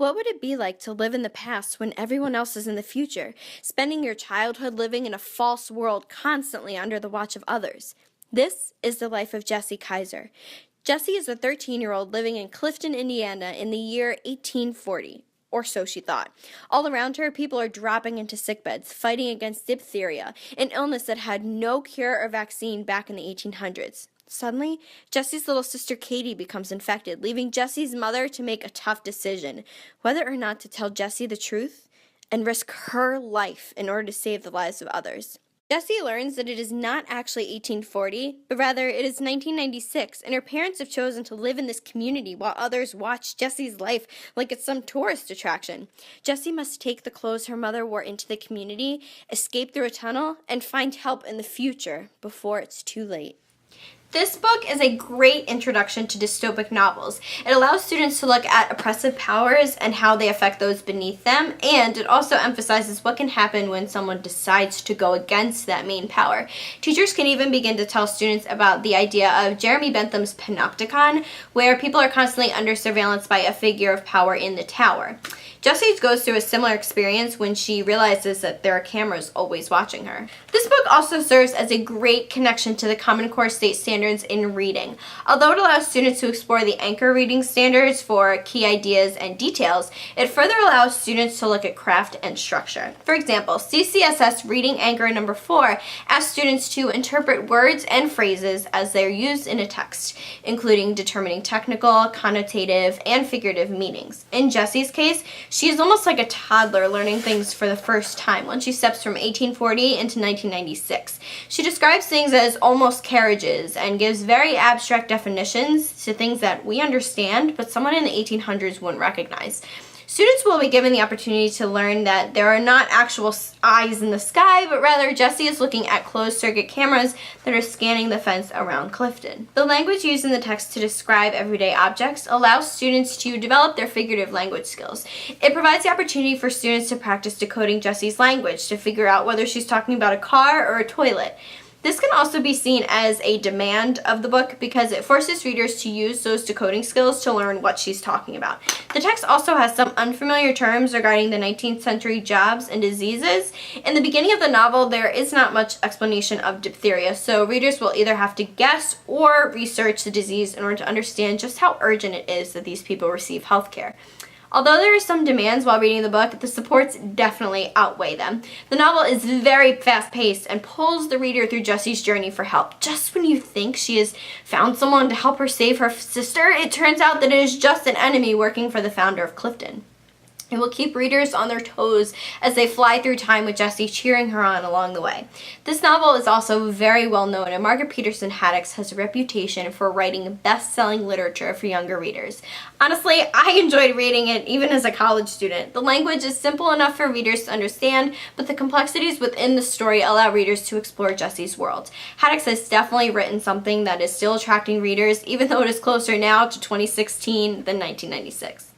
What would it be like to live in the past when everyone else is in the future, spending your childhood living in a false world constantly under the watch of others? This is the life of Jessie Kaiser. Jessie is a 13-year-old living in Clifton, Indiana in the year 1840. Or so she thought. All around her, people are dropping into sickbeds, fighting against diphtheria, an illness that had no cure or vaccine back in the 1800s. Suddenly, Jessie's little sister Katie becomes infected, leaving Jessie's mother to make a tough decision, whether or not to tell Jessie the truth and risk her life in order to save the lives of others. Jessie learns that it is not actually 1840, but rather it is 1996, and her parents have chosen to live in this community while others watch Jessie's life like it's some tourist attraction. Jessie must take the clothes her mother wore into the community, escape through a tunnel, and find help in the future before it's too late. This book is a great introduction to dystopic novels. It allows students to look at oppressive powers and how they affect those beneath them, and it also emphasizes what can happen when someone decides to go against that main power. Teachers can even begin to tell students about the idea of Jeremy Bentham's panopticon, where people are constantly under surveillance by a figure of power in the tower. Jessie goes through a similar experience when she realizes that there are cameras always watching her. This book also serves as a great connection to the Common Core state standards in reading. Although it allows students to explore the anchor reading standards for key ideas and details, it further allows students to look at craft and structure. For example, CCSS Reading Anchor number 4 asks students to interpret words and phrases as they're used in a text, including determining technical, connotative, and figurative meanings. In Jessie's case, she is almost like a toddler learning things for the first time when she steps from 1840 into 1996. She describes things as almost carriages and gives very abstract definitions to things that we understand, but someone in the 1800s wouldn't recognize. Students will be given the opportunity to learn that there are not actual eyes in the sky, but rather Jessie is looking at closed-circuit cameras that are scanning the fence around Clifton. The language used in the text to describe everyday objects allows students to develop their figurative language skills. It provides the opportunity for students to practice decoding Jessie's language to figure out whether she's talking about a car or a toilet. This can also be seen as a demand of the book because it forces readers to use those decoding skills to learn what she's talking about. The text also has some unfamiliar terms regarding the 19th century jobs and diseases. In the beginning of the novel, there is not much explanation of diphtheria, so readers will either have to guess or research the disease in order to understand just how urgent it is that these people receive health care. Although there are some demands while reading the book, the supports definitely outweigh them. The novel is very fast-paced and pulls the reader through Jessie's journey for help. Just when you think she has found someone to help her save her sister, it turns out that it is just an enemy working for the founder of Clifton. It will keep readers on their toes as they fly through time with Jessie cheering her on along the way. This novel is also very well known, and Margaret Peterson Haddix has a reputation for writing best-selling literature for younger readers. Honestly, I enjoyed reading it even as a college student. The language is simple enough for readers to understand, but the complexities within the story allow readers to explore Jessie's world. Haddix has definitely written something that is still attracting readers, even though it is closer now to 2016 than 1996.